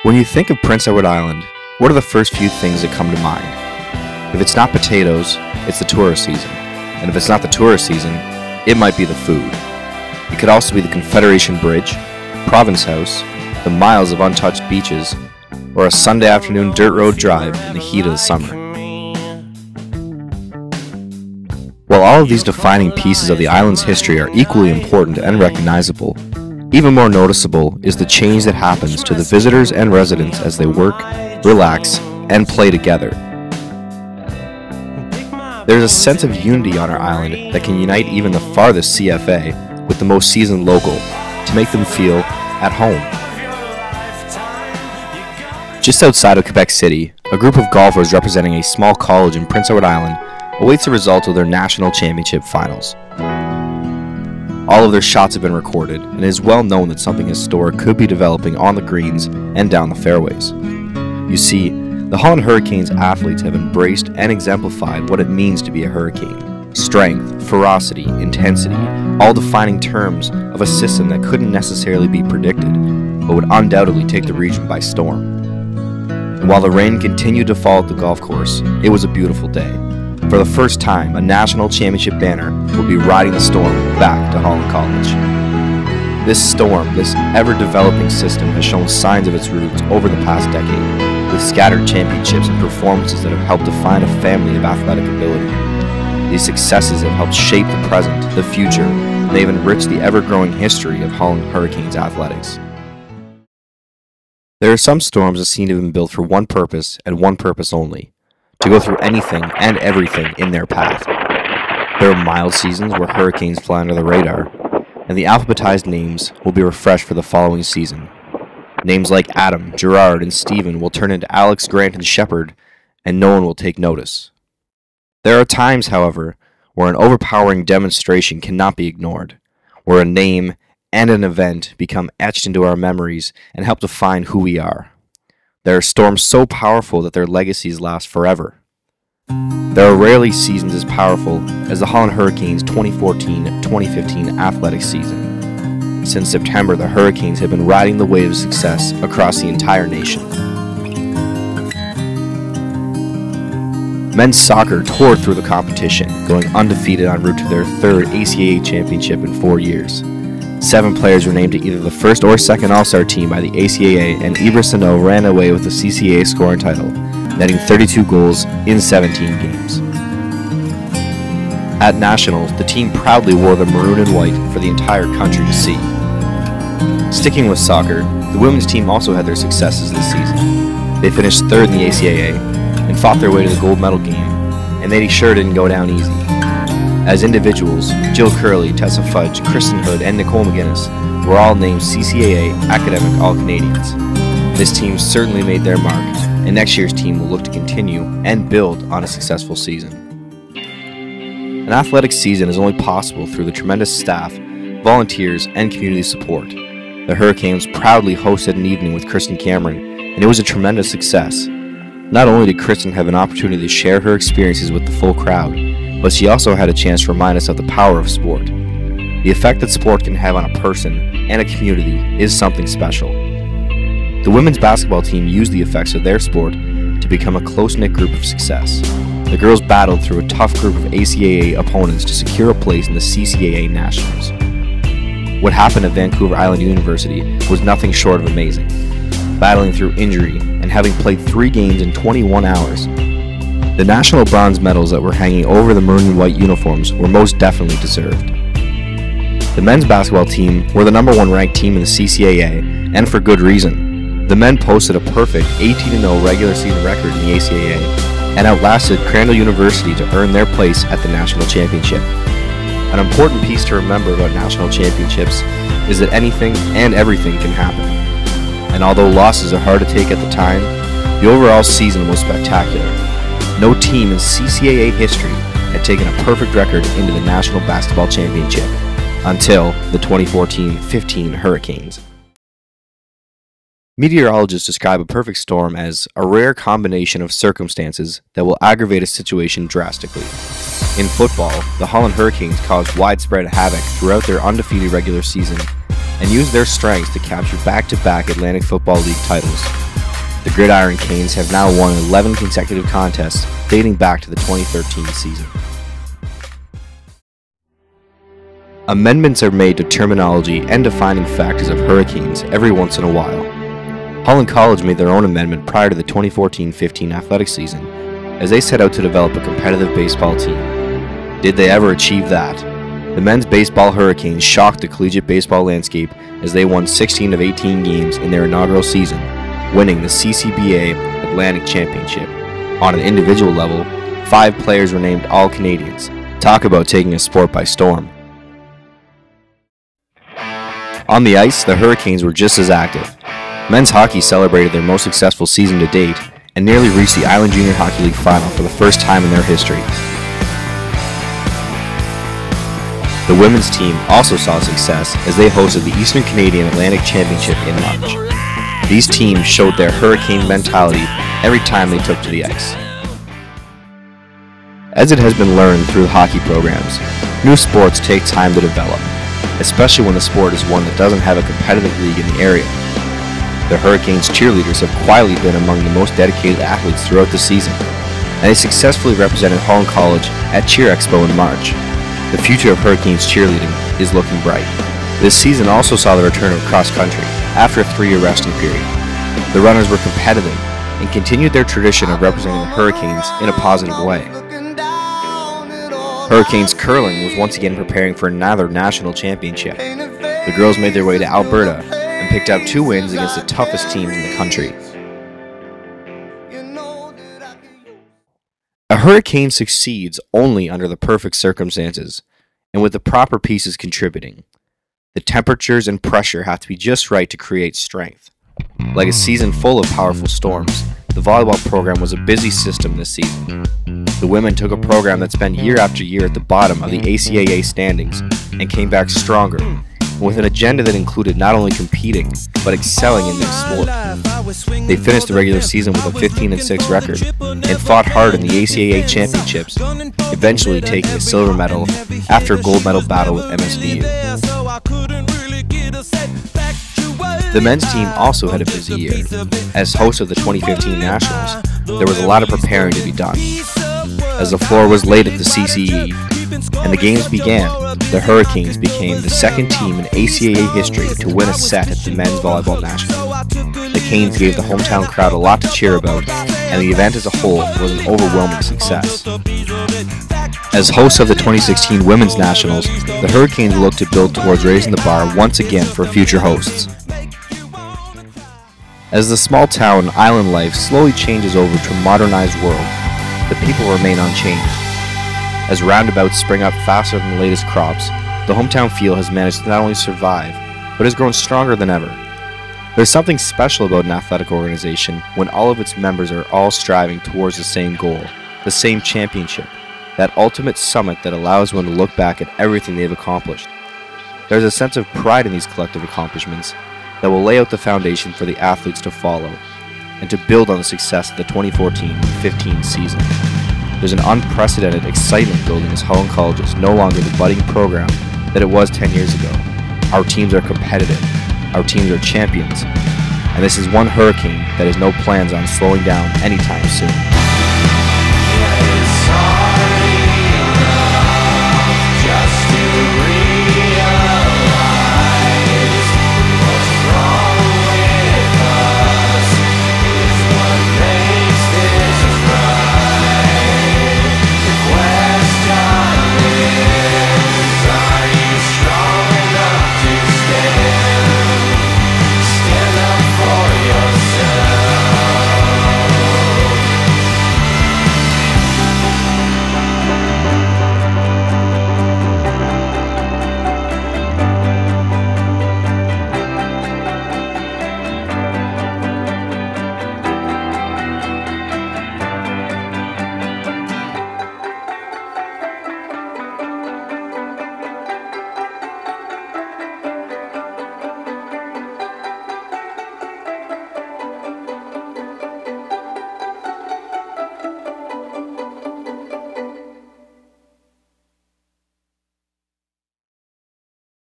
When you think of Prince Edward Island, what are the first few things that come to mind? If it's not potatoes, it's the tourist season. And if it's not the tourist season, it might be the food. It could also be the Confederation Bridge, Province House, the miles of untouched beaches, or a Sunday afternoon dirt road drive in the heat of the summer. While all of these defining pieces of the island's history are equally important and recognizable, even more noticeable is the change that happens to the visitors and residents as they work, relax, and play together. There's a sense of unity on our island that can unite even the farthest CFA with the most seasoned local to make them feel at home. Just outside of Quebec City, a group of golfers representing a small college in Prince Edward Island awaits the result of their national championship finals. All of their shots have been recorded, and it is well known that something historic could be developing on the greens and down the fairways. You see, the Holland Hurricanes athletes have embraced and exemplified what it means to be a Hurricane. Strength, ferocity, intensity, all defining terms of a system that couldn't necessarily be predicted, but would undoubtedly take the region by storm. And while the rain continued to fall at the golf course, it was a beautiful day. For the first time, a national championship banner will be riding the storm back to Holland College. This storm, this ever-developing system, has shown signs of its roots over the past decade, with scattered championships and performances that have helped define a family of athletic ability. These successes have helped shape the present, the future, and they've enriched the ever-growing history of Holland Hurricanes athletics. There are some storms that seem to have been built for one purpose and one purpose only: to go through anything and everything in their path. There are mild seasons where hurricanes fly under the radar, and the alphabetized names will be refreshed for the following season. Names like Adam, Gerard, and Stephen will turn into Alex, Grant, and Shepard, and no one will take notice. There are times, however, where an overpowering demonstration cannot be ignored, where a name and an event become etched into our memories and help define who we are. There are storms so powerful that their legacies last forever. There are rarely seasons as powerful as the Holland Hurricanes' 2014-2015 athletic season. Since September, the Hurricanes have been riding the wave of success across the entire nation. Men's soccer tore through the competition, going undefeated en route to their third ACAA championship in 4 years. 7 players were named to either the first or second All-Star team by the ACAA, and Ibra Sano ran away with the CCAA scoring title, netting 32 goals in 17 games. At Nationals, the team proudly wore the maroon and white for the entire country to see. Sticking with soccer, the women's team also had their successes this season. They finished third in the ACAA and fought their way to the gold medal game, and they sure didn't go down easy. As individuals, Jill Curley, Tessa Fudge, Kristen Hood, and Nicole McGuinness were all named CCAA Academic All-Canadians. This team certainly made their mark, and next year's team will look to continue and build on a successful season. An athletic season is only possible through the tremendous staff, volunteers, and community support. The Hurricanes proudly hosted an evening with Kristen Cameron, and it was a tremendous success. Not only did Kristen have an opportunity to share her experiences with the full crowd, but she also had a chance to remind us of the power of sport. The effect that sport can have on a person and a community is something special. The women's basketball team used the effects of their sport to become a close-knit group of success. The girls battled through a tough group of ACAA opponents to secure a place in the CCAA Nationals. What happened at Vancouver Island University was nothing short of amazing. Battling through injury and having played 3 games in 21 hours, the national bronze medals that were hanging over the maroon and white uniforms were most definitely deserved. The men's basketball team were the #1 ranked team in the CCAA, and for good reason. The men posted a perfect 18-0 regular season record in the ACAA and outlasted Crandall University to earn their place at the national championship. An important piece to remember about national championships is that anything and everything can happen. And although losses are hard to take at the time, the overall season was spectacular. No team in CCAA history had taken a perfect record into the National Basketball Championship until the 2014-15 Hurricanes. Meteorologists describe a perfect storm as a rare combination of circumstances that will aggravate a situation drastically. In football, the Holland Hurricanes caused widespread havoc throughout their undefeated regular season and used their strengths to capture back-to-back Atlantic Football League titles, The Gridiron Canes have now won 11 consecutive contests dating back to the 2013 season. Amendments are made to terminology and defining factors of Hurricanes every once in a while. Holland College made their own amendment prior to the 2014-15 athletic season, as they set out to develop a competitive baseball team. Did they ever achieve that? The men's baseball Hurricanes shocked the collegiate baseball landscape as they won 16 of 18 games in their inaugural season, winning the CCBA Atlantic Championship. On an individual level, 5 players were named All-Canadians. Talk about taking a sport by storm. On the ice, the Hurricanes were just as active. Men's hockey celebrated their most successful season to date and nearly reached the Island Junior Hockey League final for the first time in their history. The women's team also saw success as they hosted the Eastern Canadian Atlantic Championship in March. These teams showed their Hurricane mentality every time they took to the ice. As it has been learned through hockey programs, new sports take time to develop, especially when the sport is one that doesn't have a competitive league in the area. The Hurricanes cheerleaders have quietly been among the most dedicated athletes throughout the season, and they successfully represented Holland College at Cheer Expo in March. The future of Hurricanes cheerleading is looking bright. This season also saw the return of cross country after a 3-year resting period. The runners were competitive and continued their tradition of representing the Hurricanes in a positive way. Hurricanes curling was once again preparing for another national championship. The girls made their way to Alberta and picked up 2 wins against the toughest teams in the country. A Hurricane succeeds only under the perfect circumstances, and with the proper pieces contributing. The temperatures and pressure have to be just right to create strength. Like a season full of powerful storms, the volleyball program was a busy system this season. The women took a program that spent year after year at the bottom of the ACAA standings and came back stronger, with an agenda that included not only competing, but excelling in their sport. They finished the regular season with a 15-6 record and fought hard in the ACAA championships, eventually taking a silver medal after a gold medal battle with MSVU. The men's team also had a busy year. As host of the 2015 Nationals, there was a lot of preparing to be done. As the floor was laid at the CCE and the games began, the Hurricanes became the second team in ACAA history to win a set at the Men's Volleyball Nationals. The Canes gave the hometown crowd a lot to cheer about, and the event as a whole was an overwhelming success. As hosts of the 2016 Women's Nationals, the Hurricanes look to build towards raising the bar once again for future hosts. As the small town island life slowly changes over to a modernized world, the people remain unchanged. As roundabouts spring up faster than the latest crops, the hometown feel has managed to not only survive, but has grown stronger than ever. There's something special about an athletic organization when all of its members are all striving towards the same goal, the same championship, that ultimate summit that allows one to look back at everything they've accomplished. There's a sense of pride in these collective accomplishments that will lay out the foundation for the athletes to follow, and to build on the success of the 2014-15 season. There's an unprecedented excitement building as Holland College is no longer the budding program that it was 10 years ago. Our teams are competitive, our teams are champions, and this is one Hurricane that has no plans on slowing down anytime soon.